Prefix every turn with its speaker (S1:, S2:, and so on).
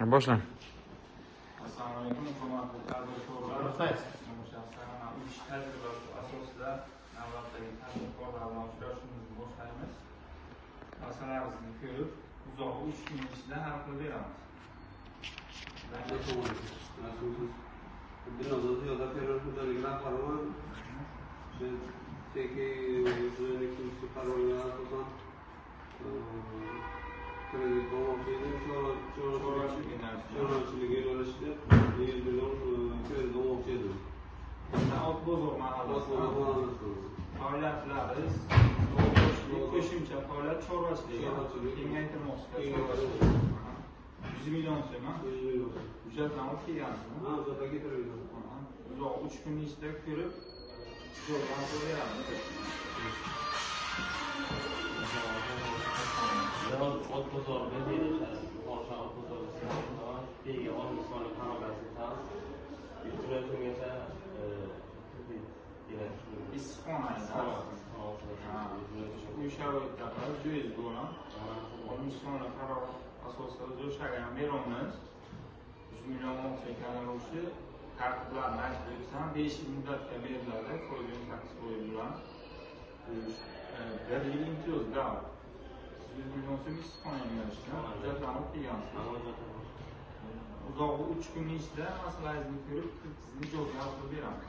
S1: Boshlang.
S2: Assalomu alaykum, hurmatli tadbirkorlar. Shaxsan uch tajriba asosida navbatdagi tadbirkorlar bilan uchrashuvimizni boshlaymiz. Masalamizni ko'rib, uzoq 3 kun ichida hal qilib beramiz.
S3: Dinozor ziyoda periodik rahbarman. Cheki ikkinchi qarorga asosan kredit olmoqchi chorvachilik yo'nalishida 100 million kredit olmoqchi edim.
S2: Otbozor mahallasi faoliyatlariz qo'shimcha faoliyat chorvachilik kengaytirmoqchi. 100 million so'm. Hujjatdan olib kelgansizmi?
S3: Ha, hujjatga keltirdim.
S2: Uzoq 3 kun ichida ko'rib, hujjatdan beramiz.
S4: Otbozor bezeli Polsha otbozor bega olmishlarni qarorlasida uchrashuvgacha
S2: uy sharoitlarda jo'yiz bo'lgan olmishlarni qaror asosida o'shaga beramiz. 100 million olmoqchi tartiblarni aytib o'tsam 5 yil muddatga beriladi, foiz 8% bilan. 1 yil imtiyoz davr. 100 million so'm istiqomat yo'nalishida hujjatlarni olib kelgansiz. Uzoq 3 kun ichida masalangizni ko'rib, sizni ijozat qilib beramiz.